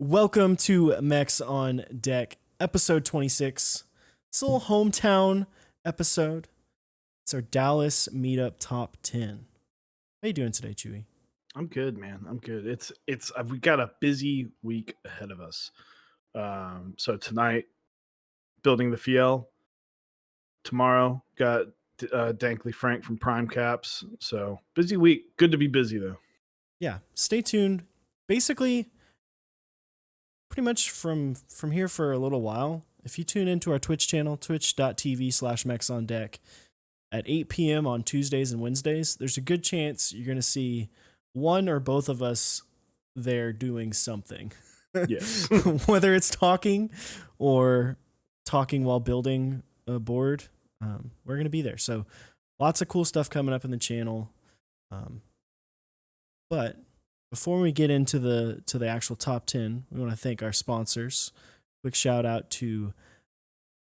Welcome to Mechs on Deck, episode 26. It's a little hometown episode. It's our Dallas Meetup Top 10. How you doing today, Chewy? I'm good, man. I'm good. We got a busy week ahead of us. So tonight, building the Fiel. Tomorrow, got Dankley Frank from Prime Caps. So busy week. Good to be busy though. Yeah, stay tuned. Basically, pretty much from here for a little while. If you tune into our Twitch channel, twitch.tv/Mechs on Deck, at 8 p.m. on Tuesdays and Wednesdays, there's a good chance you're going to see one or both of us there doing something. Yes. Whether it's talking or talking while building a board, we're going to be there. So lots of cool stuff coming up in the channel. But before we get into the actual top 10, we want to thank our sponsors. Quick shout out to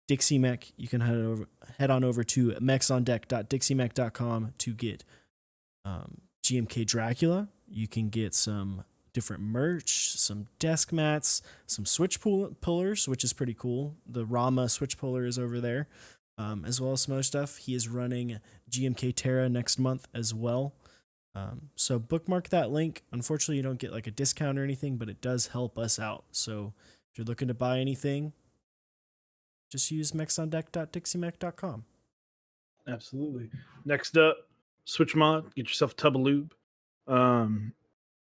Dixie Mech. You can head on over to mechsondeck.dixiemech.com to get GMK Dracula. You can get some different merch, some desk mats, some switch pullers, which is pretty cool. The Rama switch puller is over there, as well as some other stuff. He is running GMK Terra next month as well. So bookmark that link. Unfortunately, you don't get like a discount or anything, but it does help us out. So if you're looking to buy anything, just use mechsondeck.dixiemech.com. Absolutely. Next up, Switch Mod. Get yourself a tub of lube.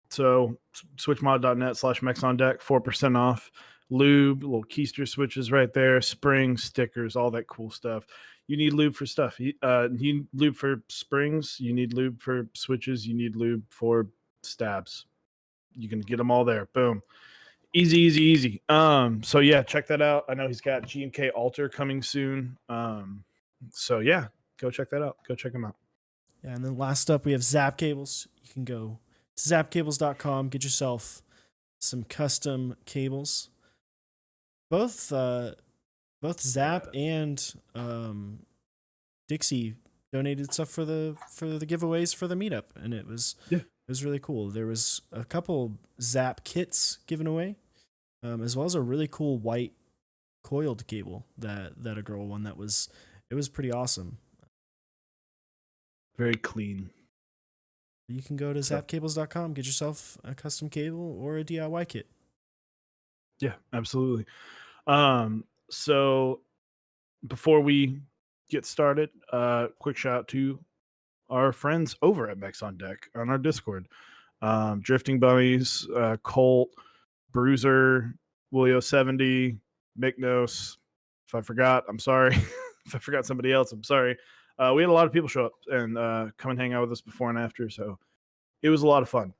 So switchmod.net/Mechs on Deck, 4% off. Lube, little keister switches right there, springs, stickers, all that cool stuff. You need lube for stuff. You need lube for springs. You need lube for switches. You need lube for stabs. You can get them all there. Boom. Easy, easy, easy. So yeah, check that out. I know he's got G&K Alter coming soon. So yeah, go check that out. Go check him out. Yeah, and then last up, we have Zap Cables. You can go to zapcables.com, get yourself some custom cables. Both Zap and Dixie donated stuff for the giveaways for the meetup, and it was really cool. There was a couple Zap kits given away, as well as a really cool white coiled cable that a girl won. It was pretty awesome. Very clean. You can go to zapcables.com, get yourself a custom cable or a DIY kit. Yeah, absolutely. So before we get started, quick shout out to our friends over at Mechs on Deck on our Discord. Drifting Bunnies, Colt, Bruiser, Willio70, Miknos. If I forgot, I'm sorry. If I forgot somebody else, I'm sorry. We had a lot of people show up and come and hang out with us before and after, so it was a lot of fun.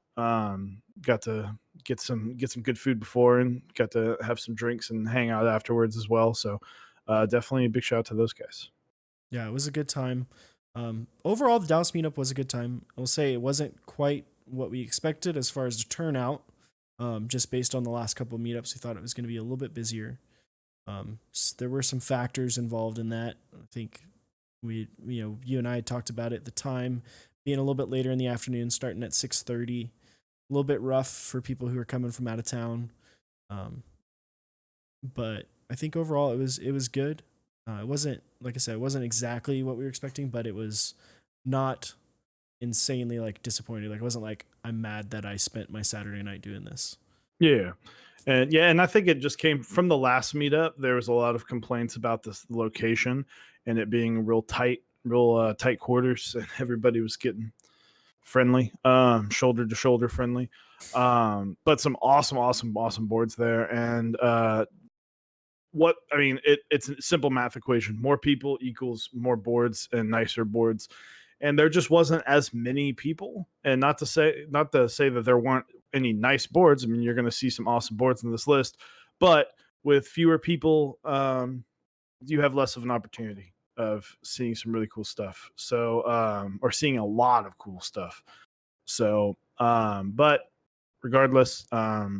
Got to get some good food before and got to have some drinks and hang out afterwards as well. So definitely a big shout out to those guys. Yeah, it was a good time. Overall, the Dallas meetup was a good time. I'll say it wasn't quite what we expected as far as the turnout. Just based on the last couple of meetups, we thought it was going to be a little bit busier. There were some factors involved in that. I think you and I had talked about it at the time, being a little bit later in the afternoon, starting at 6:30. A little bit rough for people who are coming from out of town. But I think overall it was good. It wasn't, like I said, it wasn't exactly what we were expecting, but it was not insanely like disappointing. Like it wasn't like I'm mad that I spent my Saturday night doing this. Yeah. And I think it just came from the last meetup. There was a lot of complaints about this location and it being real tight quarters, and everybody was getting friendly, shoulder to shoulder friendly. But some awesome boards there. And it's a simple math equation. More people equals more boards and nicer boards. And there just wasn't as many people. And not to say that there weren't any nice boards. I mean, you're going to see some awesome boards in this list, but with fewer people, you have less of an opportunity of seeing some really cool stuff. So, or seeing a lot of cool stuff. So, but regardless, like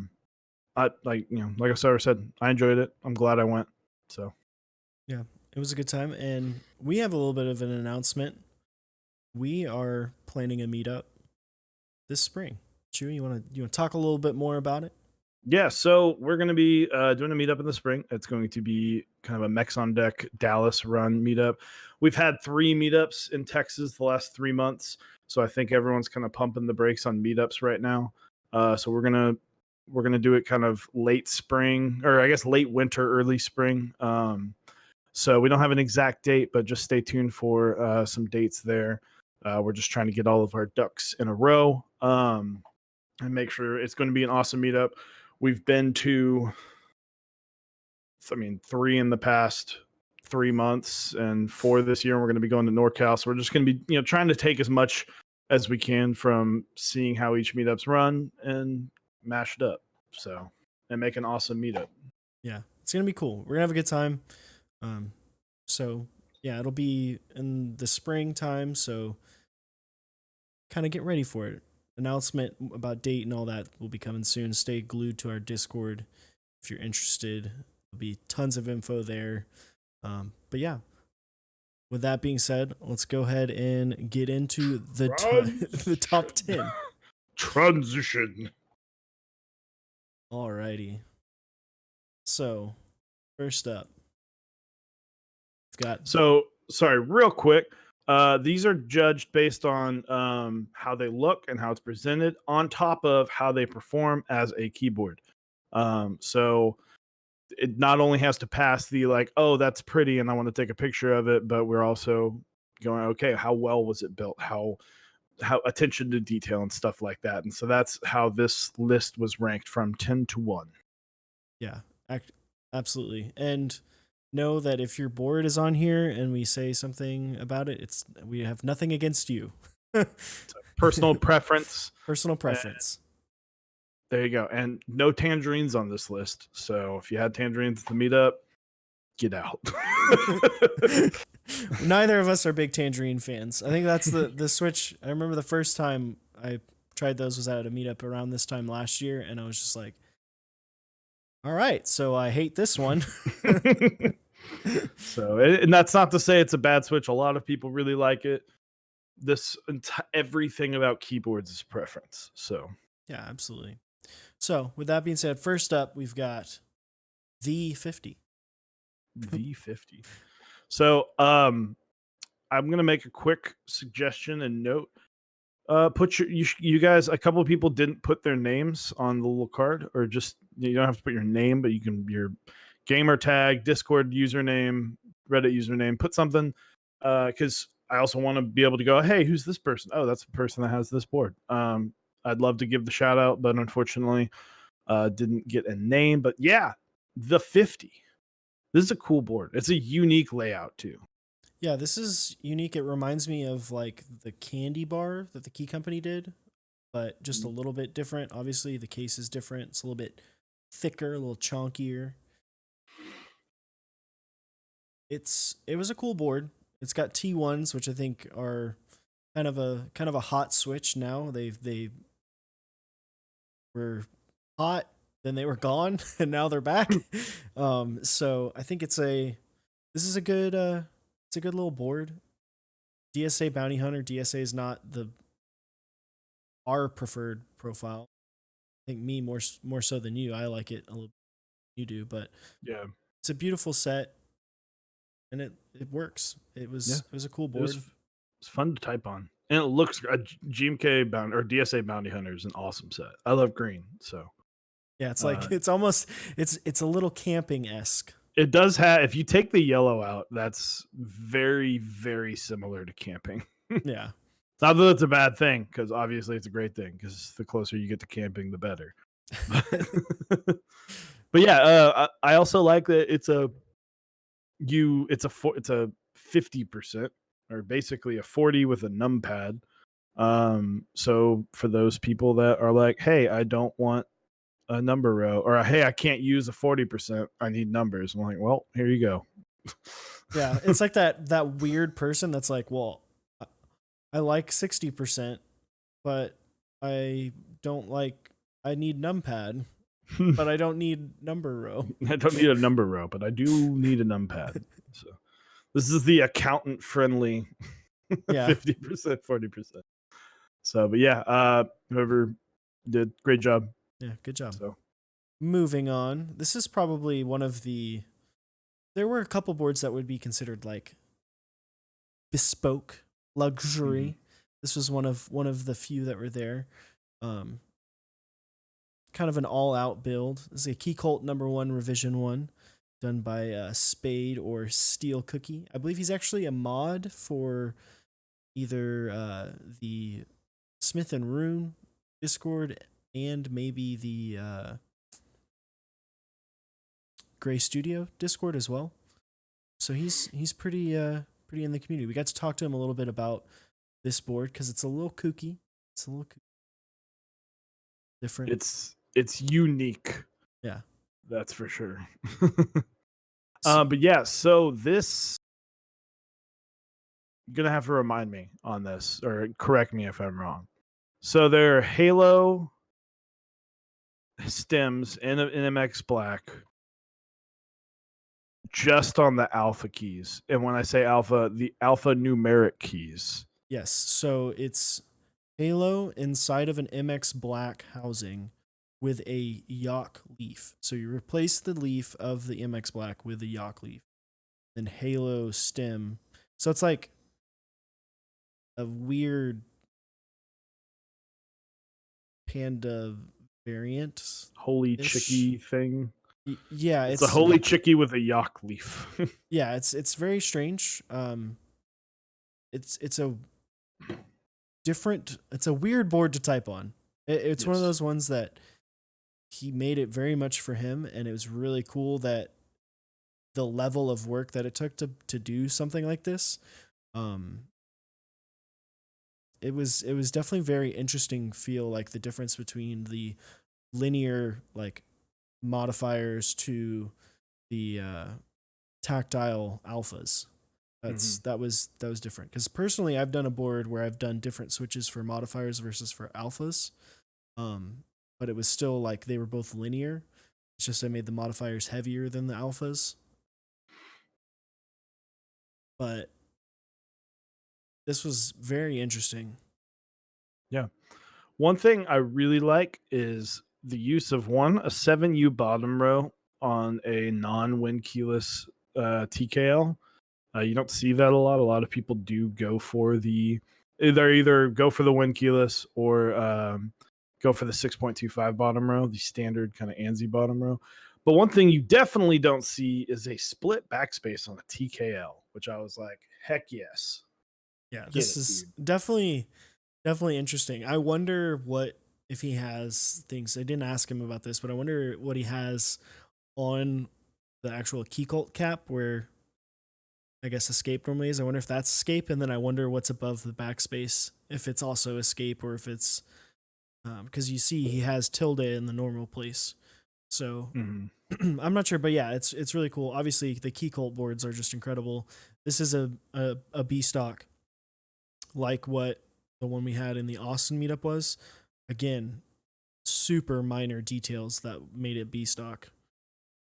I said, I enjoyed it. I'm glad I went. So, yeah, it was a good time, and we have a little bit of an announcement. We are planning a meetup this spring. Chewy, you want to talk a little bit more about it? Yeah, so we're going to be doing a meetup in the spring. It's going to be kind of a Mechs on Deck Dallas run meetup. We've had 3 meetups in Texas the last 3 months, so I think everyone's kind of pumping the brakes on meetups right now. So we're gonna do it kind of late spring, or I guess late winter, early spring. So we don't have an exact date, but just stay tuned for some dates there. We're just trying to get all of our ducks in a row. And make sure it's going to be an awesome meetup. We've been to, I mean, 3 in the past 3 months and 4 this year. And we're going to be going to NorCal. So we're just going to be, trying to take as much as we can from seeing how each meetup's run and mash it up. So, and make an awesome meetup. Yeah, it's gonna be cool. We're gonna have a good time. Um, so yeah, it'll be in the springtime. So kind of get ready for it. Announcement about date and all that will be coming soon. Stay glued to our Discord if you're interested. There'll be tons of info there. But yeah, with that being said, let's go ahead and get into the top 10. Transition. Alrighty. So, first up, we've got So sorry, real quick. These are judged based on how they look and how it's presented, on top of how they perform as a keyboard. So it not only has to pass the like, oh, that's pretty, and I want to take a picture of it, but we're also going, okay, how well was it built? How attention to detail and stuff like that. And so that's how this list was ranked from 10 to 1. yeah, act, absolutely. And know that if your board is on here and we say something about it, it's we have nothing against you. Personal preference. Personal preference. There you go. And no tangerines on this list. So if you had tangerines at the meetup, get out. Neither of us are big tangerine fans. I think that's the switch. I remember the first time I tried those was at a meetup around this time last year, and I was just like, "All right, so I hate this one." So, and that's not to say it's a bad switch. A lot of people really like it. Everything about keyboards is preference. So, Yeah, absolutely. So, with that being said, first up we've got the 50. the 50. So, I'm gonna make a quick suggestion and note. Put you guys. A couple of people didn't put their names on the little card, or just you don't have to put your name, but you can your gamer tag, Discord username, Reddit username. Put something, because I also want to be able to go, hey, who's this person? Oh, that's the person that has this board. I'd love to give the shout out, but unfortunately, didn't get a name. But yeah, the 50. This is a cool board. It's a unique layout too. Yeah, this is unique. It reminds me of like the candy bar that the Key Company did, but just a little bit different. Obviously, the case is different. It's a little bit thicker, a little chunkier. It was a cool board. It's got T1s, which I think are kind of a hot switch now. They were hot, then they were gone, and now they're back. So I think this is a good it's a good little board. DSA Bounty Hunter. DSA is not the our preferred profile. I think me more so than you. I like it a little. You do, but Yeah, it's a beautiful set, and it works. yeah. It was a cool It was board. it's fun to type on, and it looks GMK bound or DSA Bounty Hunter is an awesome set. I love green, so Yeah, it's uh, like it's almost it's a little camping esque. it does have. If you take the yellow out, that's very similar to camping. Yeah, Not that it's a bad thing, because obviously it's a great thing. Because the closer you get to camping, the better. But yeah, I also like that it's a 50%, or basically a 40 with a numpad. So for those people that are like, hey, I don't want a number row, or hey, I can't use a 40%, I need numbers. I'm like, well, here you go. yeah. It's like that weird person that's like, well, I like 60%, but I don't like. I need numpad, but I don't need number row. I don't need a number row, but I do need a numpad. So this is the accountant friendly Yeah, 50%, 40%. So, but yeah, whoever did great job. yeah. Good job. So moving on. This is probably one of the. There were a couple boards that would be considered like bespoke Mhm. luxury. This was one of the few that were there. Um, Kind of an all out build. This is a Key Cult number one revision one, done by Spade or Steel Cookie. I believe he's actually a mod for either the Smith and Rune Discord and maybe the Gray Studio Discord as well. So he's pretty in the community. We got to talk to him a little bit about this board because it's a little kooky. It's a little different. It's unique, Yeah. that's for sure. S But yeah, so this you're gonna have to remind me on this or correct me if I'm wrong. So there are Halo stems in MX Black just on the alpha keys. And when I say alpha, the alpha numeric keys. yes. So it's Halo inside of an MX Black housing with a Yak leaf. So you replace the leaf of the MX Black with the Yak leaf. Then Halo stem. So it's like a weird panda variant Holy ish. chicky thing. Yeah, It's a holy chicky with a yak leaf. it's very strange. It's a different. It's a weird board to type on. It's one of Yes. those ones that he made it very much for him, and it was really cool that the level of work that it took to do something like this. Um, it was definitely very interesting. Feel like the difference between the linear like modifiers to the tactile alphas. Hmm. That was different because personally I've done a board where I've done different switches for modifiers versus for alphas, um, but it was still like they were both linear. It's just I made the modifiers heavier than the alphas, but this was very interesting. Yeah. One thing I really like is the use of a 7U bottom row on a non-win keyless TKL. You don't see that a lot. A lot of people do go for the either go for the win keyless or go for the 6.25 bottom row, the standard kind of ANSI bottom row. But one thing you definitely don't see is a split backspace on a TKL, which I was like, heck yes, Yeah, get this it, is dude. definitely interesting. I wonder what if he has things. I didn't ask him about this, but I wonder what he has on the actual key cult cap where I guess escape normally is. I wonder if that's escape, and then I wonder what's above the backspace if it's also escape or if it's because you see he has tilde in the normal place. So Mhm. I'm not sure, but yeah, it's really cool. Obviously, the key cult boards are just incredible. This is a B stock like what the one we had in the Austin meetup was. Again, super minor details that made it B stock. It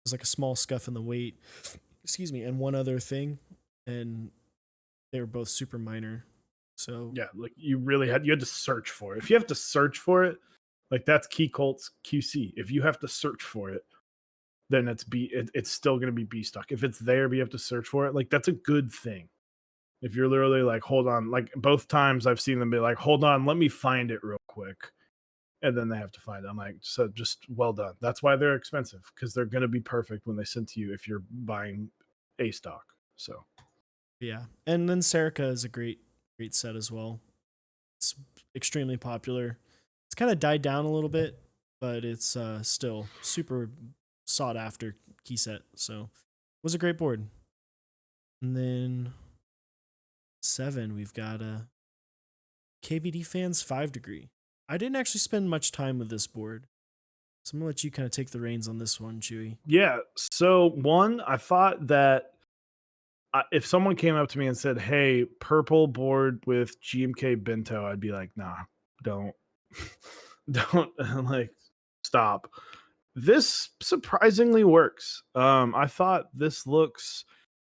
was like a small scuff in the weight, excuse me, and one other thing, and they were both super minor. So Yeah, like you had to search for it. If you have to search for it, like that's Key Colts QC. If you have to search for it, then it's still going to be B stock. If it's there, but you have to search for it, like that's a good thing. If you're literally like, hold on, like both times I've seen them be like, hold on, let me find it real quick. And then they have to find it. I'm like, so just well done. That's why they're expensive because they're going to be perfect when they send to you if you're buying A stock. So, yeah, and then Serica is a great set as well. It's extremely popular. It's kind of died down a little bit, but it's still super sought after key set. So it was a great board. And then 7, we've got a KVD fans 5 degree. I didn't actually spend much time with this board, so I'm gonna let you kind of take the reins on this one, Chewy. yeah. So, one, I thought that if someone came up to me and said, "Hey, purple board with GMK Bento," I'd be like, "Nah, don't, don't like stop." This surprisingly works. I thought this looks.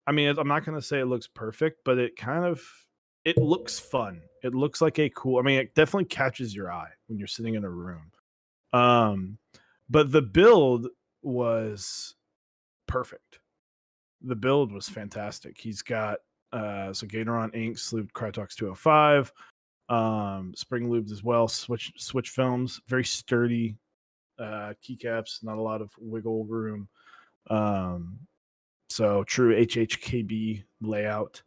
I mean, I'm not gonna say it looks perfect, but it looks fun. It looks like a cool. I mean, it definitely catches your eye when you're sitting in a room. Um, But the build was perfect. The build was fantastic. He's got so Gatoron inks, lubed Krytox 205, spring lubed as well, switch films, very sturdy keycaps, not a lot of wiggle room. Um, so true HHKB layout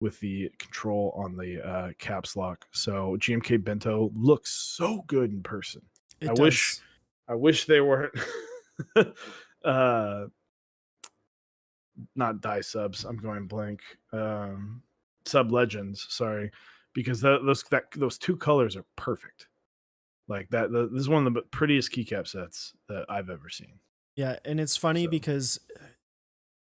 with the control on the caps lock. So GMK Bento looks so good in person. I It wish does. I wish they weren't uh not die subs. I'm going blank. Sub legends, sorry, because those two colors are perfect. Like that, this is one of the prettiest keycap sets that I've ever seen. Yeah, and it's funny So, because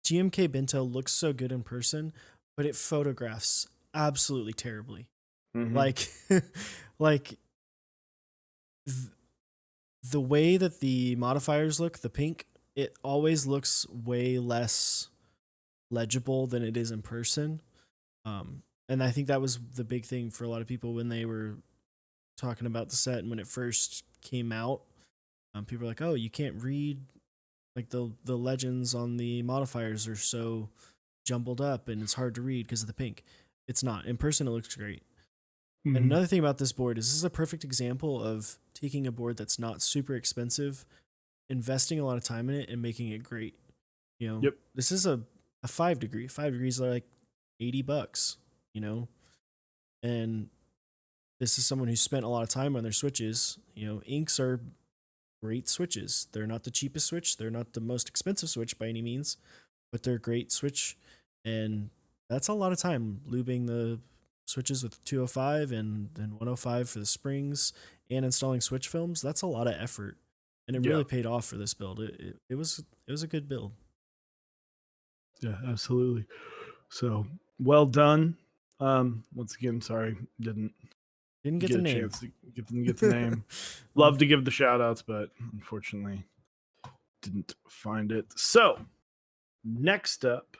GMK Bento looks so good in person, but it photographs absolutely terribly. mhm. Like, like th- the way that the modifiers look, the pink, it always looks way less legible than it is in person. And I think that was the big thing for a lot of people when they were talking about the set and when it first came out. People were like, "Oh, you can't read like the legends on the modifiers are so jumbled up and it's hard to read because of the pink." It's not. In person, it looks great. And Mhm. another thing about this board is this is a perfect example of taking a board that's not super expensive, investing a lot of time in it, and making it great. You know, Yep. this is a 5 degree. 5 degrees are like $80, you know, and this is someone who spent a lot of time on their switches. You know, inks are great switches. They're not the cheapest switch. They're not the most expensive switch by any means, but they're a great switch. And that's a lot of time lubing the switches with 205 and then 105 for the springs and installing switch films. That's a lot of effort. And it Yeah. really paid off for this build. It was a good build. Yeah. Absolutely. So well done. Once again, sorry, didn't Didn't get the get a name. chance to get the name. Love to give the shout outs, but unfortunately didn't find it. So next up,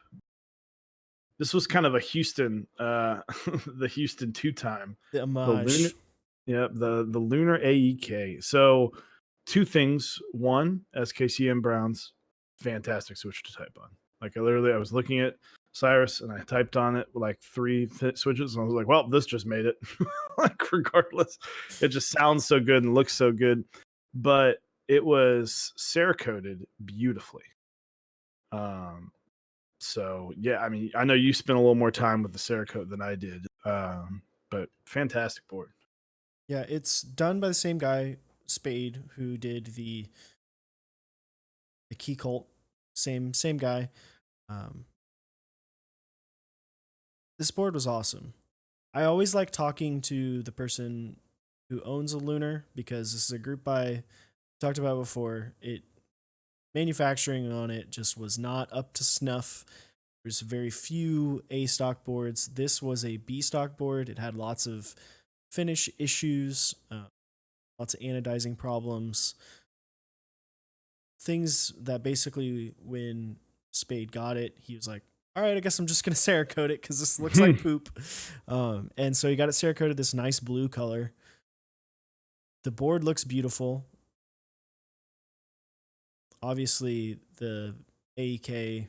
this was kind of a Houston, the Houston two time, The the lunar, homage. yeah, the lunar AEK. So two things. One, SKCM Browns, fantastic switch to type on. Like I was looking at Cyrus and I typed on it with like three switches and I was like, well, this just made it. Like regardless, it just sounds so good and looks so good. But it was Cerakoted beautifully. Um, so yeah, I mean, I know you spent a little more time with the Cerakote than I did, but fantastic board. Yeah, it's done by the same guy, Spade, who did the Key Cult. Same guy. Um, this board was awesome. I always like talking to the person who owns a lunar because this is a group buy talked about before. It manufacturing on it just was not up to snuff. There's very few A stock boards. This was a B stock board. It had lots of finish issues, lots of anodizing problems, things that basically when Spade got it, he was like, "All right, I guess I'm just gonna Cerakote it because this looks like poop." And so he got it Cerakoted this nice blue color. The board looks beautiful. Obviously, the AEK,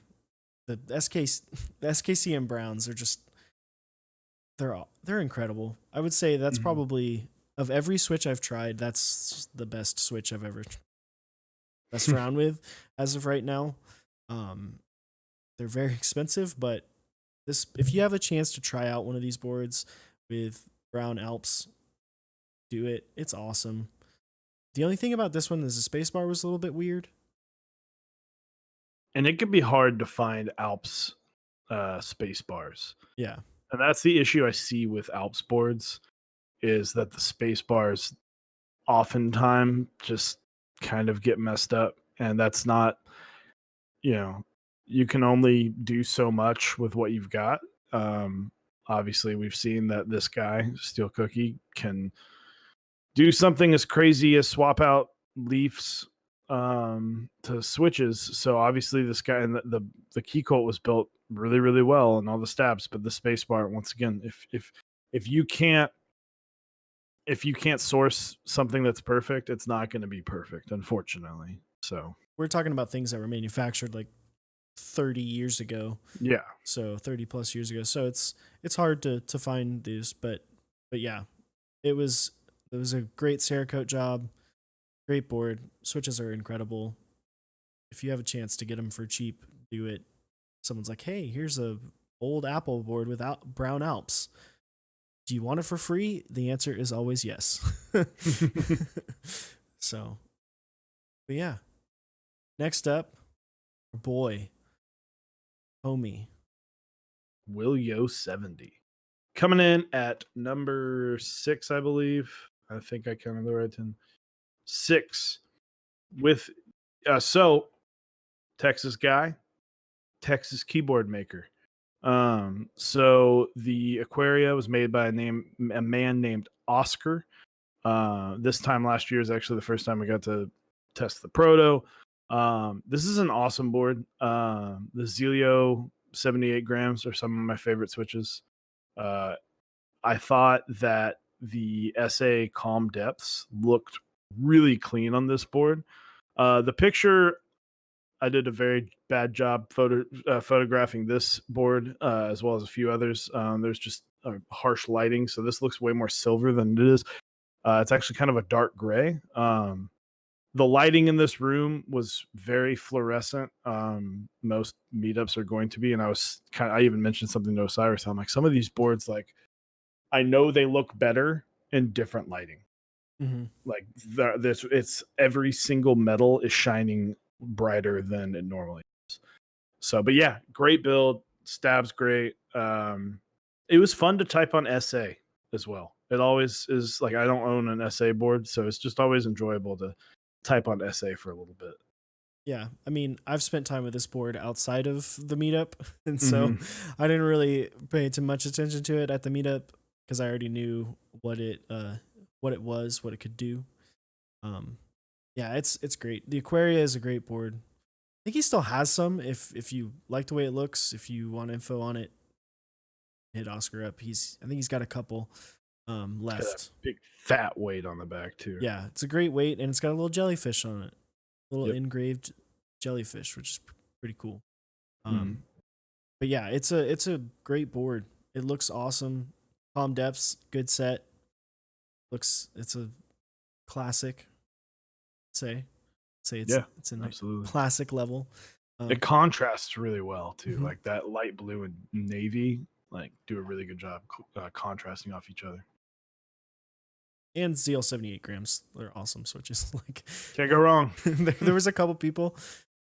the the SKCM Browns are just they're incredible. I would say that's Mhm. probably of every switch I've tried, that's the best switch I've ever messed around with as of right now. Um, they're very expensive, but this if you have a chance to try out one of these boards with Brown Alps, do it. It's awesome. The only thing about this one is the spacebar was a little bit weird. And it can be hard to find Alps space bars, Yeah. and that's the issue I see with Alps boards is that the space bars oftentimes just kind of get messed up, and that's not you know you can only do so much with what you've got. Um, Obviously, we've seen that this guy Steel Cookie can do something as crazy as swap out leafs to switches. So obviously this guy and the key colt was built really really well and all the stabs, but the space bar once again, if you can't if you can't source something that's perfect, it's not going to be perfect, unfortunately. So We're talking about things that were manufactured like 30 years ago, yeah, so 30 plus years ago. So it's hard to find these, but yeah, it was it was a great Cerakote job, great board. Switches are incredible. If you have a chance to get them for cheap, do it. Someone's like, "Hey, here's a old Apple board without brown Alps. Do you want it for free?" The answer is always yes. So, but yeah. Next up, our boy, homie. Will Yo 70 coming in at number 6, I believe. I think I counted the right 10. 6 with so Texas guy, Texas keyboard maker. So the Aquaria was made by a man named Oscar. This time last year is actually the first time we got to test the proto. This is an awesome board. The Zelio 78 grams are some of my favorite switches. Uh, I thought that the SA Calm Depths looked really clean on this board. The picture, I did a very bad job photographing this board as well as a few others. There's just harsh lighting, so this looks way more silver than it is. It's actually kind of a dark gray. The lighting in this room was very fluorescent. Most meetups are going to be, and I even mentioned something to Osiris. I'm like, some of these boards, like, I know they look better in different lighting. Mm-hmm. Like this, it's every single metal is shining brighter than it normally is. So, but yeah, great build. Stab's great. It was fun to type on SA as well. It always is. Like, I don't own an SA board, so it's just always enjoyable to type on SA for a little bit. Yeah, I mean, I've spent time with this board outside of the meetup, and so Mm-hmm. I didn't really pay too much attention to it at the meetup because I already knew what it was, what it could do. Um, yeah, it's great. The Aquaria is a great board. I think he still has some. If you like the way it looks, if you want info on it, hit Oscar up. I think he's got a couple Got a left. big fat weight on the back too. Yeah, it's a great weight, and it's got a little jellyfish on it, little Yep. engraved jellyfish, which is pretty cool. Mm-hmm. Um, but yeah, it's a great board. It looks awesome. Calm depths, good set. It's a classic. Say Yeah, it's in a absolutely. classic level. It Um, contrasts really well too. mhm. Like that light blue and navy, like, do a really good job contrasting off each other. And ZL 78 grams. They're awesome switches. Like Can't go wrong. there was a couple people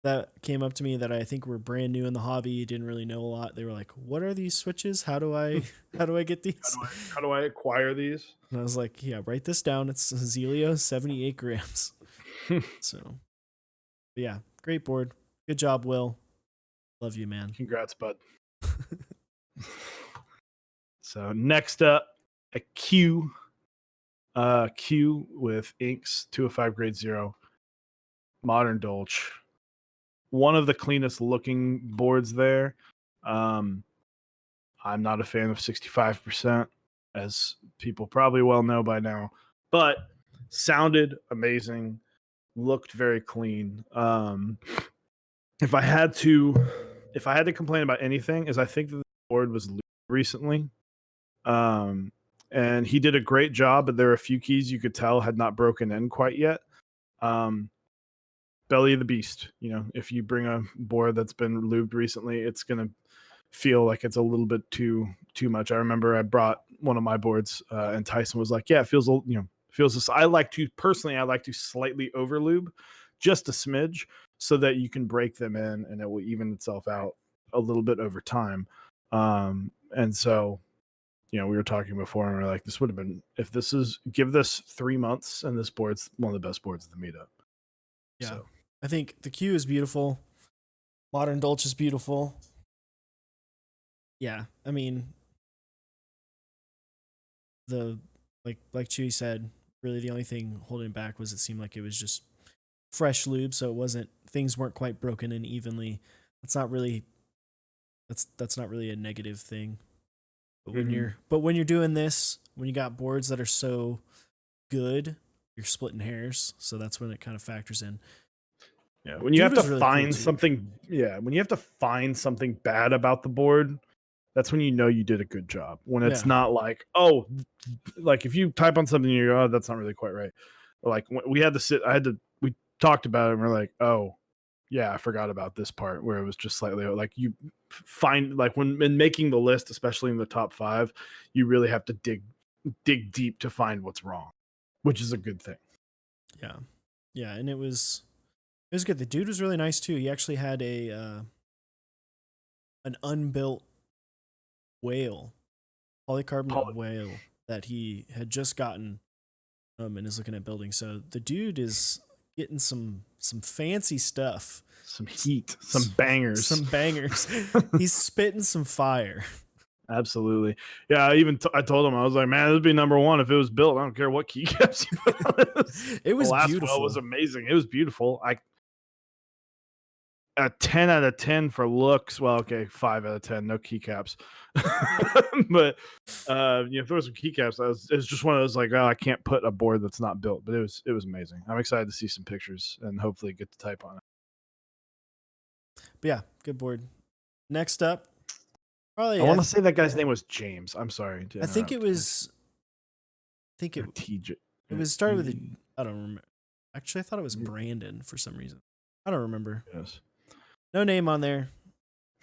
that came up to me that I think were brand new in the hobby, didn't really know a lot. They were like, "What are these switches? How do I get How these?" do I how do I acquire these? And I was like, "Yeah, write this down. It's Zelio 78 grams." So, but yeah, great board. Good job, Will. Love you, man. Congrats, bud. So next up, a Q with inks 205 grade 0 modern Dolch. One of the cleanest looking boards there. Um, I'm not a fan of 65%, as people probably well know by now, but sounded amazing, looked very clean. If I had to, if I had to complain about anything, is I think that the board was lubed recently, um, and he did a great job, but there are a few keys you could tell had not broken in quite yet. Um, Belly of the beast. You know, if you bring a board that's been lubed recently, it's gonna feel like it's a little bit too much. I remember I brought one of my boards, and Tyson was like, "Yeah, it feels feels this." I like to personally, I like to slightly over lube, just a smidge, so that you can break them in, and it will even itself out a little bit over time. And so, we were talking before, and we are like, this would have been, if this is, give this 3 months, and this board's one of the best boards of the meetup. Yeah, So I think the Q is beautiful. Modern Dolce is beautiful. Yeah, I mean the like Chewy said, really the only thing holding back was it seemed like it was just fresh lube, so it wasn't things weren't quite broken in evenly. That's not really that's not really a negative thing. But mhm. when you're doing this, when you got boards that are so good, you're splitting hairs. So that's when it kind of factors in. Yeah, when you Dude have to was really cool find too. something, yeah, when you have to find something bad about the board, that's when you know you did a good job. When it's Yeah. not like, oh, like if you type on something and you go, oh, that's not really quite right. Like we had to sit, we talked about it and we're like, oh, yeah, I forgot about this part where it was just slightly like you find like when in making the list, especially in the top 5, you really have to dig deep to find what's wrong, which is a good thing. Yeah. Yeah. And it was good. The dude was really nice too. He actually had an unbuilt whale, polycarbonate whale that he had just gotten and is looking at building. So the dude is getting some fancy stuff. Some heat, some bangers. Some bangers. He's spitting some fire. Absolutely. Yeah, I told him, I was like, man, this would be number 1 if it was built. I don't care what keycaps you put on this. It The was last well was beautiful. amazing. It was beautiful. A 10 out of 10 for looks. Well, okay, 5 out of 10, no keycaps. But if there was some keycaps, it was just one of those like, oh, I can't put a board that's not built. But it was amazing. I'm excited to see some pictures and hopefully get to type on it. But yeah, good board. Next up, I probably want to say that guy's name was James. I'm sorry to I think it interrupt. was I think Or TJ. it was started with a I don't remember. Actually, I thought it was Brandon for some reason. I don't remember. Yes. No name on there.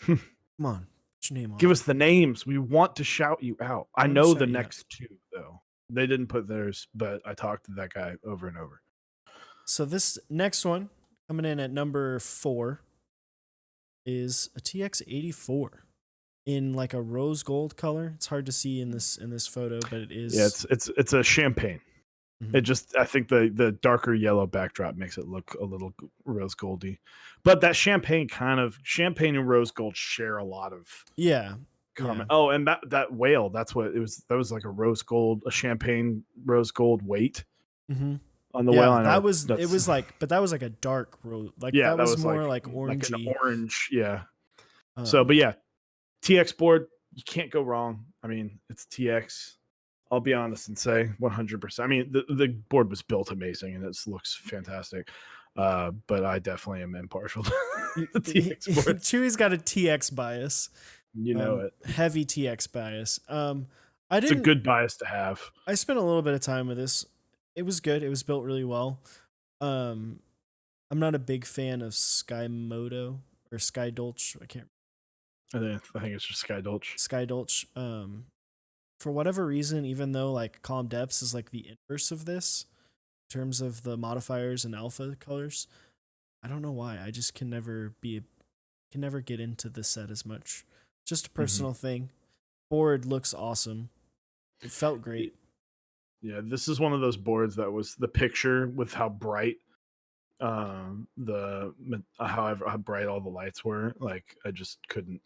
Come on, put your name on. Give us the names. We want to shout you out. I know the shout you out. next 2 though. They didn't put theirs, but I talked to that guy over and over. So this next one coming in at number 4 is a TX84 in like a rose gold color. It's hard to see in this photo, but it is. Yeah, it's a champagne. It just I think the darker yellow backdrop makes it look a little rose goldy, but that champagne and rose gold share a lot of Yeah. common. Yeah. Oh, and that whale, that's what it was. That was like a champagne rose gold weight on the whale. Yeah, I that know was it that's was like, but that was like a dark rose. Like yeah, that that was was more like like an orangey. orange. Yeah. So, Um, but yeah, TX board, you can't go wrong. I mean, it's TX. I'll be honest and say 100%. I mean, the board was built amazing and it looks fantastic. But I definitely am impartial to the TX board. Chewy's got a TX bias. You know it. Heavy TX bias. I It's a didn't. good bias to have. I spent a little bit of time with this. It was good. It was built really well. Um, I'm not a big fan of Sky Moto or Sky Dolce. I can't. I think it's just Sky Dolch. Sky Dolce. For whatever reason, even though like Calm Depths is like the inverse of this in terms of the modifiers and alpha colors, I don't know why. I just can never get into the set as much. Just a personal thing. Board looks awesome. It felt great. Yeah, this is one of those boards that was the picture with how bright how bright all the lights were. Like I just couldn't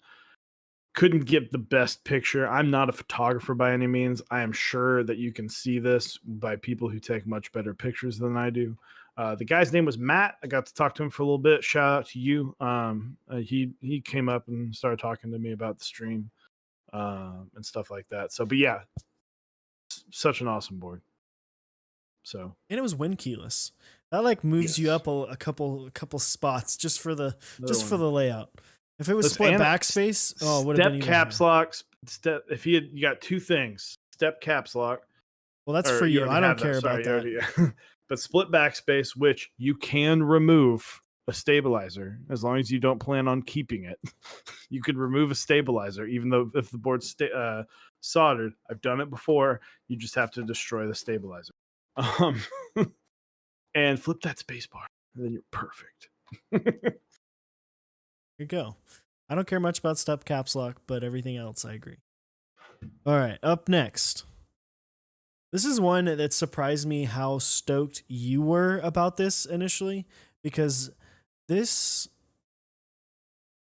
get the best picture. I'm not a photographer by any means. I am sure that you can see this by people who take much better pictures than I do. The guy's name was Matt. I got to talk to him for a little bit. Shout out to you. He came up and started talking to me about the stream and stuff like that. So, but yeah, such an awesome board. So, And it was wind keyless. That like moves you up a couple spots just for the layout. If it was split backspace, oh, would have been step even caps higher. lock. Step if you got 2 things: step caps lock. Well, that's for you. I don't care about that. Sorry, but split backspace, which you can remove a stabilizer as long as you don't plan on keeping it. You could remove a stabilizer, even though if the board's soldered. I've done it before. You just have to destroy the stabilizer, and flip that space bar, and then you're perfect. Here you go. I don't care much about step caps lock, but everything else I agree. All right, up next. This is one that surprised me how stoked you were about this initially, because this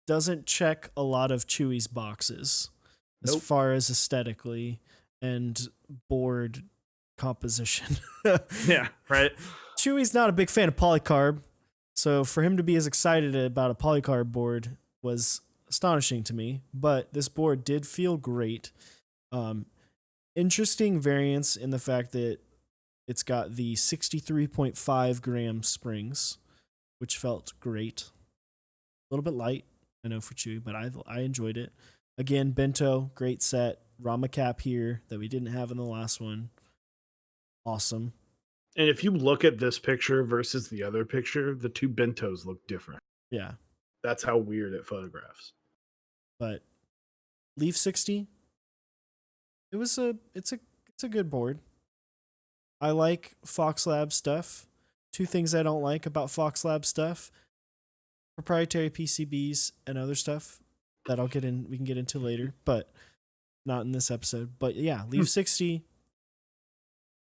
doesn't check a lot of Chewy's boxes as far as aesthetically and board composition. Yeah, right. Chewy's not a big fan of polycarb, so for him to be as excited about a polycarb board was astonishing to me. But this board did feel great. Interesting variance in the fact that It's got the 63.5 gram springs, which felt great. A little bit light, I know for Chewy, but I enjoyed it. Again, bento, great set. Rama cap here that we didn't have in the last one. Awesome. And if you look at this picture versus the other picture, the two bentos look different. Yeah, That's how weird it photographs. but Leaf 60, it's a good board. I like Fox Lab stuff. Two things I don't like about Fox Lab stuff: proprietary PCBs and other stuff that we can get into later, but not in this episode. But yeah, Hmm. Leaf 60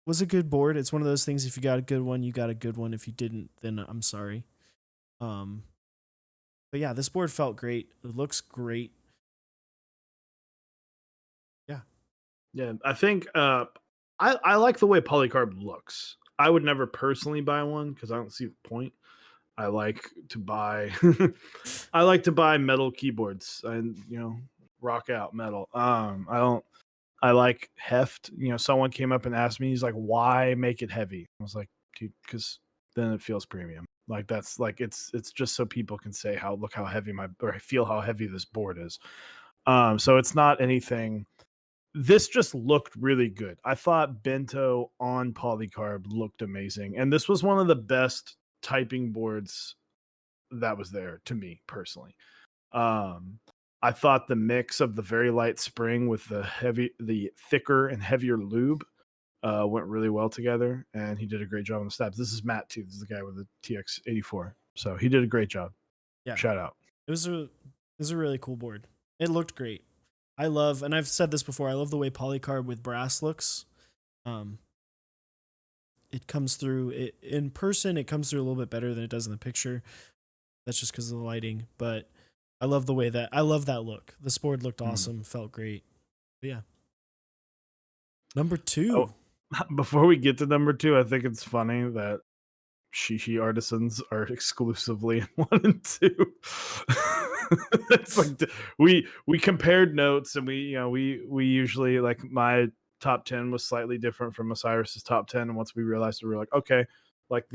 was a good board. It's one of those things, if you got a good one, you got a good one. If you didn't, then I'm sorry. Um but yeah, this board felt great. It looks great. Yeah. Yeah, I think I like the way polycarb looks. I would never personally buy one because I don't see the point. I like to buy I like to buy metal keyboards and rock out metal. I don't I like heft. Someone came up and asked me, he's like, "Why make it heavy?" I was like, "Dude, because then it feels premium." Like that's like it's just so people can say how look how heavy my or feel how heavy this board is. So it's not anything. This just looked really good. I thought bento on polycarb looked amazing, and this was one of the best typing boards that was there to me personally. Um, I thought the mix of the very light spring with the thicker and heavier lube went really well together, and he did a great job on the stabs. This is Matt too. This is the guy with the TX84, so he did a great job. Yeah. Shout out. It was a really cool board. It looked great. I love, and I've said this before, I love the way polycarb with brass looks. Um, it comes through in person. It comes through a little bit better than it does in the picture. That's just because of the lighting. But I love that look. This board looked Mm. awesome. Felt great. But yeah. Number Oh, two. before we get to number two, I think it's funny that Shishi artisans are exclusively in one and two. It's like we compared notes, and we usually like my top 10 was slightly different from Osiris's top 10, and once we realized it, we were like, okay, like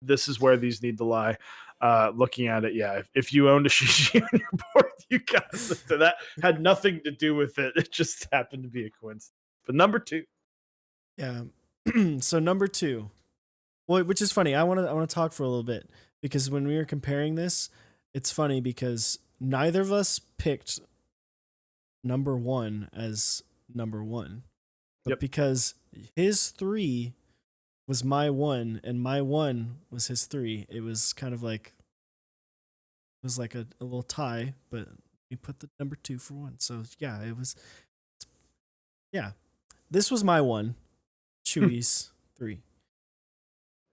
this is where these need to lie. Looking at it, yeah, if you owned a Shishi on your board, you got that had nothing to do with it. It just happened to be a coincidence. But number two, Yeah. So number two. Well, which is funny. I want to talk for a little bit because when we were comparing this, it's funny because neither of us picked number one as number one, but yep. because his three was my one and my one was his three, it was kind of like it was like a little tie, but we put the number two for one. So yeah, it was yeah. This was my one, Chewy's three.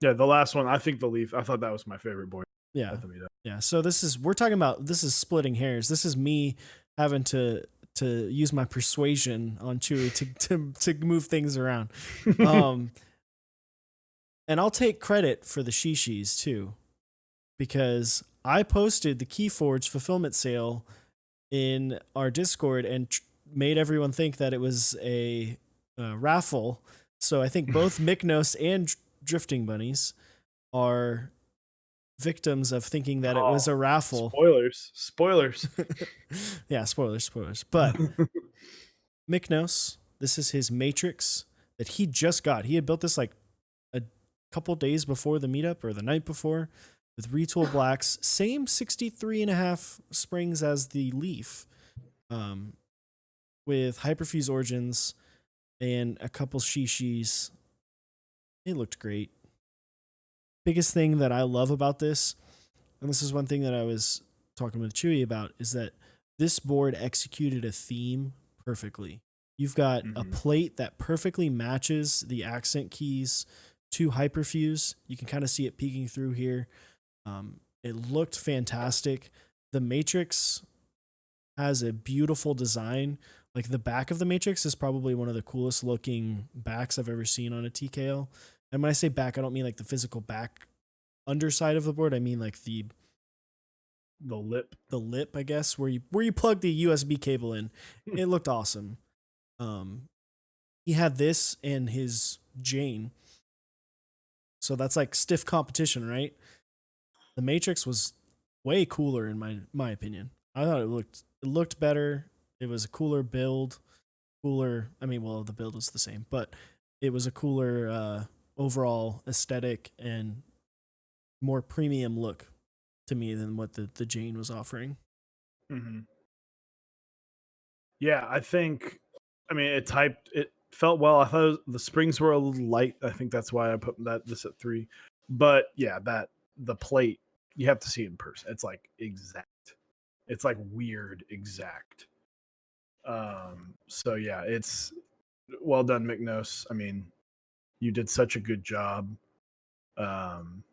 Yeah, the last one, I think the Leaf. I thought that was my favorite board Yeah. at the meetup. Yeah. So we're talking about, this is splitting hairs. This is me having to use my persuasion on Chewy to move things around. Um and I'll take credit for the shishis too, because I posted the Keyforge fulfillment sale in our Discord and made everyone think that it was a raffle. So I think both Myknos and Drifting Bunnies are victims of thinking that it was Oh, a raffle. spoilers! Spoilers! Yeah, spoilers. But Myknos, this is his Matrix that he just got. He had built this like a couple days before the meetup or the night before with retool blacks, same 63.5 springs as the Leaf, um, with hyperfuse origins and a couple shishis. It looked great. Biggest thing that I love about this, and this is one thing that I was talking with Chewy about, is that this board executed a theme perfectly. You've got a Mhm. plate that perfectly matches the accent keys to hyperfuse. You can kind of see it peeking through here. It looked fantastic. The matrix has a beautiful design. Like the back of the matrix is probably one of the coolest looking backs I've ever seen on a TKO. And when I say back, I don't mean like the physical back underside of the board. I mean like The lip. the lip, I guess, where you plug the USB cable in. It looked awesome. Um, he had this and his Jane. So that's like stiff competition, right? The Matrix was way cooler in my opinion. I thought it looked better. It was a cooler build, cooler. I mean, well, the build was the same, but it was a cooler overall aesthetic and more premium look to me than what the Jane was offering. Hmm. Yeah, I think. I mean, it felt well. I thought the springs were a little light. I think that's why I put this at 3. But yeah, that the plate you have to see it in person. It's like exact. It's like weird exact. So yeah, it's well done, McNose. I mean, you did such a good job. Um,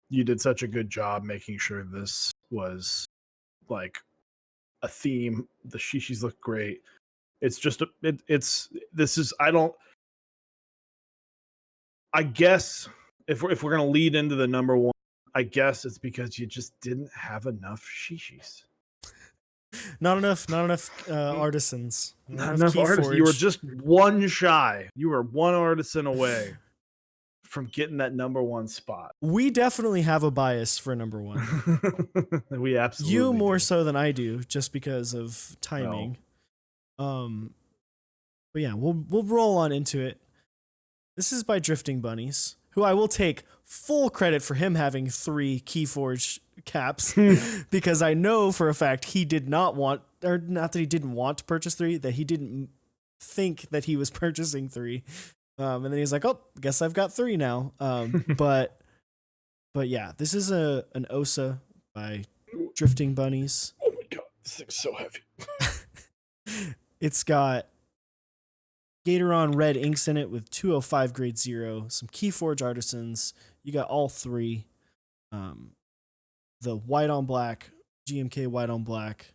you did such a good job making sure this was like a theme. The shishis look great. It's just it's this is I don't I guess if we're gonna lead into the number one, I guess it's because you just didn't have enough shishis. Not enough Mm, artisans, not Not enough enough key artists. You were forge. just one shy. You were one artisan away from getting that number one spot. We definitely have a bias for number one. We You absolutely more do. so than I do, just because of Well, timing. Um, but yeah, we'll roll on into it. This is by Drifting Bunnies, who I will take full credit for him having 3 Keyforge caps because I know for a fact he did not want, or not that he didn't want to purchase 3, that he didn't think that he was purchasing 3. And then he's like, "Oh, guess I've got 3 now." But yeah, this is an OSA by Drifting Bunnies. oh my god, this thing's so heavy. It's got Gatoron red inks in it with 205 grade 0, some Keyforge artisans. You got all 3. Um, the white on black, GMK white on black.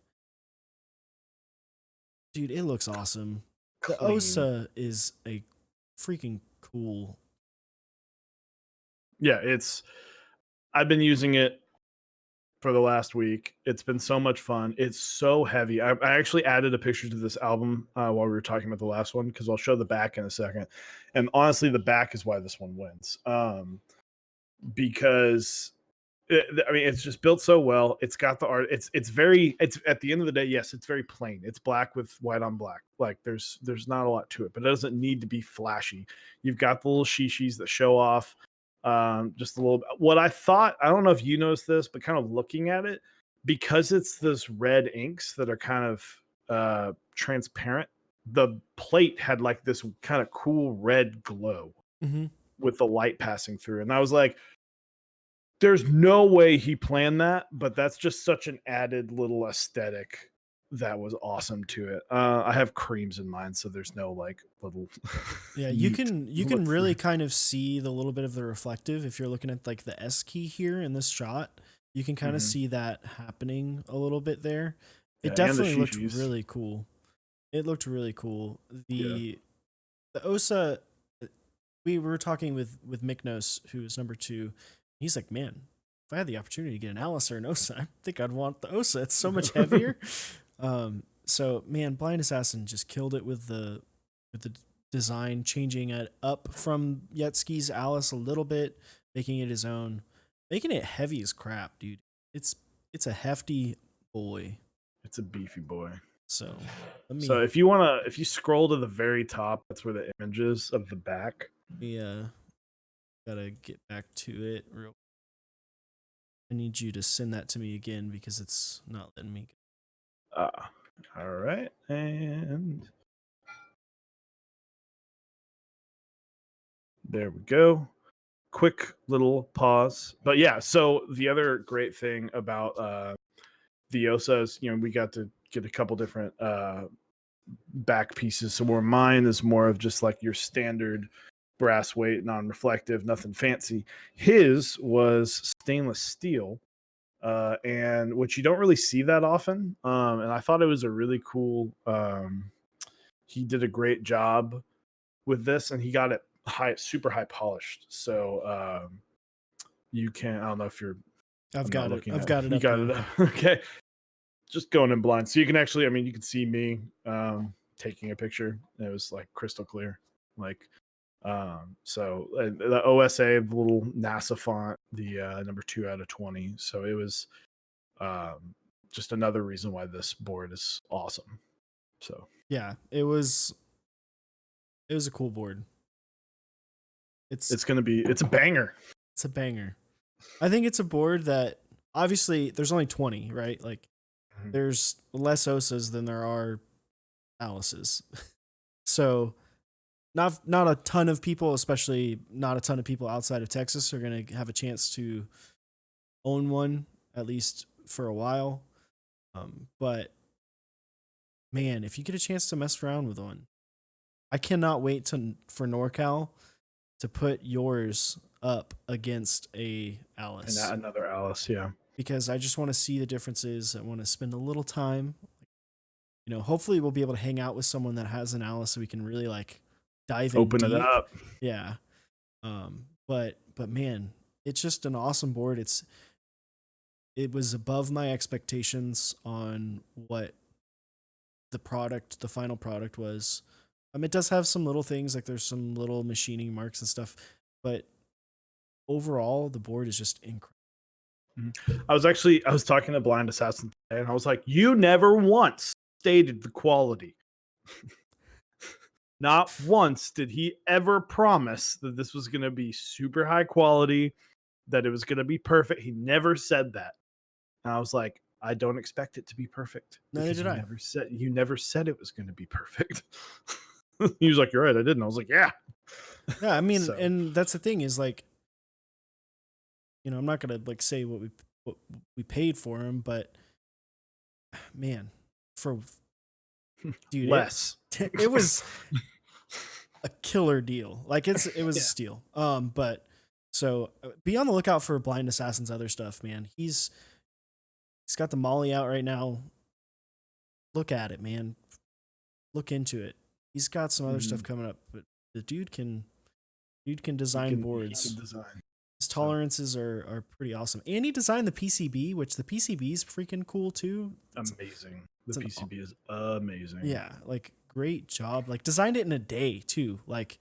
Dude, it looks awesome. The Clean. OSA is a freaking cool. Yeah, it's I've been using it for the last week. It's been so much fun. It's so heavy. I actually added a picture to this album while we were talking about the last one because I'll show the back in a second. And honestly, the back is why this one wins. Because I mean, it's just built so well. It's got the art. It's very. It's at the end of the day, yes, it's very plain. It's black with white on black. Like there's not a lot to it, but it doesn't need to be flashy. You've got the little shishis that show off. Just a little. What I thought, I don't know if you noticed this, but kind of looking at it, because it's those red inks that are kind of transparent. The plate had like this kind of cool red glow Mm-hmm. with the light passing through, and I was like, there's no way he planned that, but that's just such an added little aesthetic that was awesome to it. I have creams in mine, so there's no like little Yeah, you mute. can really kind of see the little bit of the reflective if you're looking at like the S key here in this shot. You can kind of Mm-hmm. see that happening a little bit there. It Yeah, and the definitely looked shishis. really cool. It looked really cool. Yeah. The OSA, we were talking with Miknos, who is number 2. He's like, man, if I had the opportunity to get an Alice or an OSA, I think I'd want the OSA. It's so much heavier. So man, Blind Assassin just killed it with the design, changing it up from Yetski's Alice a little bit, making it his own, making it heavy as crap, dude. It's it's a hefty boy. It's a beefy boy. So let So me if you scroll to the very top, that's where the image is of the back. we gotta get back to it real. I need you to send that to me again because it's not letting me. Uh, all right, and there we go. Quick little pause, but yeah. So the other great thing about the Osas, we got to get a couple different back pieces. So where mine is more of just like your standard brass weight, non-reflective, nothing fancy. His was stainless steel, and which you don't really see that often. And I thought it was a really cool. He did a great job with this, and he got it super high polished. So you can. I don't know if you're. I've I'm not got it. looking I've at it. got it You up got now. it. Okay, just going in blind. So you can actually. I mean, you can see me taking a picture. And it was like crystal clear. Like So the OSA, the little NASA font, the number 2 out of 20. So it was um, just another reason why this board is awesome. So Yeah, it was a cool board. It's it's a banger. it's a banger. I think it's a board that obviously there's only 20, right? Like Mhm. there's less Osas than there are Alice's. So not a ton of people, especially not a ton of people outside of Texas, are going to have a chance to own one at least for a while. But man, if you get a chance to mess around with one, I cannot wait for NorCal to put yours up against a And Alice another Alice, yeah. because I just want to see the differences. I want to spend a little time. Hopefully we'll be able to hang out with someone that has an Alice so we can really like dive in Open it deep. up. Yeah. But man, it's just an awesome board. It was above my expectations on what the final product was. It does have some little things like there's some little machining marks and stuff, but overall the board is just incredible. I was talking to Blind Assassin today, and I was like, you never once stated the quality. Not once did he ever promise that this was going to be super high quality, that it was going to be perfect. He never said that. And I was like, I don't expect it to be perfect Neither because did I. you never said it was going to be perfect. He was like, you're right, I didn't. I was like, yeah. Yeah, I mean, So and that's the thing is like, I'm not gonna like say what we paid for him, but man, for dude, less. it was a killer deal. Like it was a Yeah. steal. But so be on the lookout for Blind Assassin's other stuff, man. He's got the Molly out right now. Look at it, man. Look into it. He's got some other stuff Mhm. coming up, but the dude can He design can boards. design. His So tolerances are pretty awesome. And he designed the PCB, which the PCB is freaking cool too. amazing. The It's an PCB is amazing. yeah, like great job. Like designed it in a day too. Like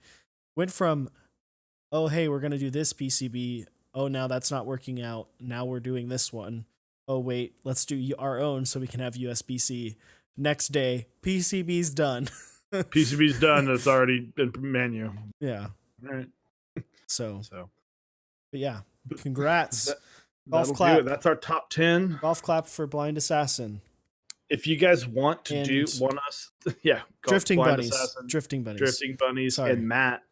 went from oh hey we're gonna do this PCB. Oh now that's not working out. Now we're doing this one. Oh wait, let's do our own so we can have USB C. Next day, PCB's done. PCB's done. It's already in menu. Yeah. All right. So, So but yeah, congrats. that, Golf that'll do it. clap. That's our top 10. Golf clap for Blind Assassin If you guys want and want us, yeah, Drifting Blind Bunnies. Assassin, Drifting Bunnies. Drifting Bunnies, and Sorry. Matt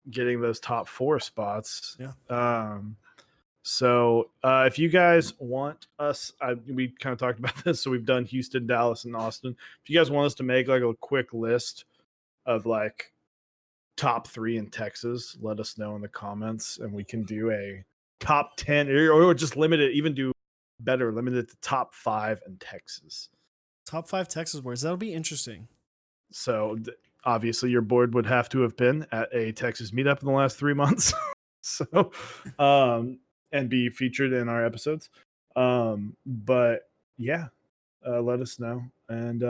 getting those top 4 spots. Yeah. So if you guys want us, we kind of talked about this. So we've done Houston, Dallas, and Austin. If you guys want us to make like a quick list of like top 3 in Texas, let us know in the comments, and we can do a top 10 or just limit it. Even do better, limit it to top 5 in Texas. Top 5 Texas boards. That'll be interesting. So obviously, your board would have to have been at a Texas meetup in the last 3 months. So, and be featured in our episodes. But yeah, let us know. And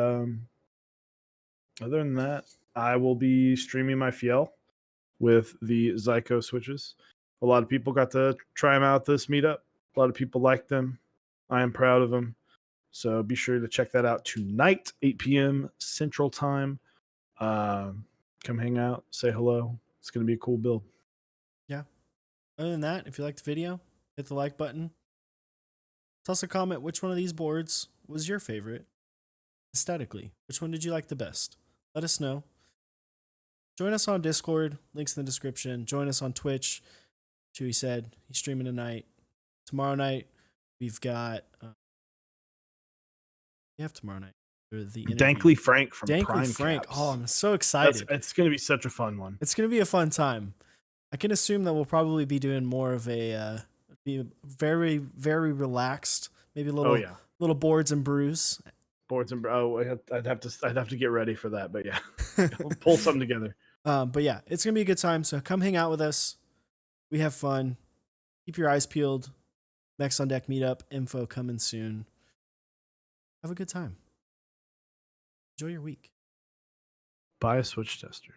other than that, I will be streaming my Fiel with the Zyko switches. A lot of people got to try them out this meetup. A lot of people liked them. I am proud of them. So be sure to check that out tonight, 8 p.m. Central Time. Come hang out, say hello. It's going to be a cool build. Yeah. Other than that, if you liked the video, hit the like button. Tell us a comment which one of these boards was your favorite aesthetically. Which one did you like the best? Let us know. Join us on Discord. Links in the description. Join us on Twitch. Chewy said he's streaming tonight. Tomorrow night, we've got. We have tomorrow night for the interview. Dankly Frank from Dankly Prime Frank. Caps. Oh, I'm so excited. It's going to be such a fun one. It's going to be a fun time. I can assume that we'll probably be doing more of be very, very relaxed. Maybe a little boards and brews. Boards and I'd have to get ready for that, but yeah, we'll pull something together. But yeah, it's gonna be a good time. So come hang out with us. We have fun. Keep your eyes peeled. Mechs on Deck meetup info coming soon. Have a good time. Enjoy your week. Buy a switch tester.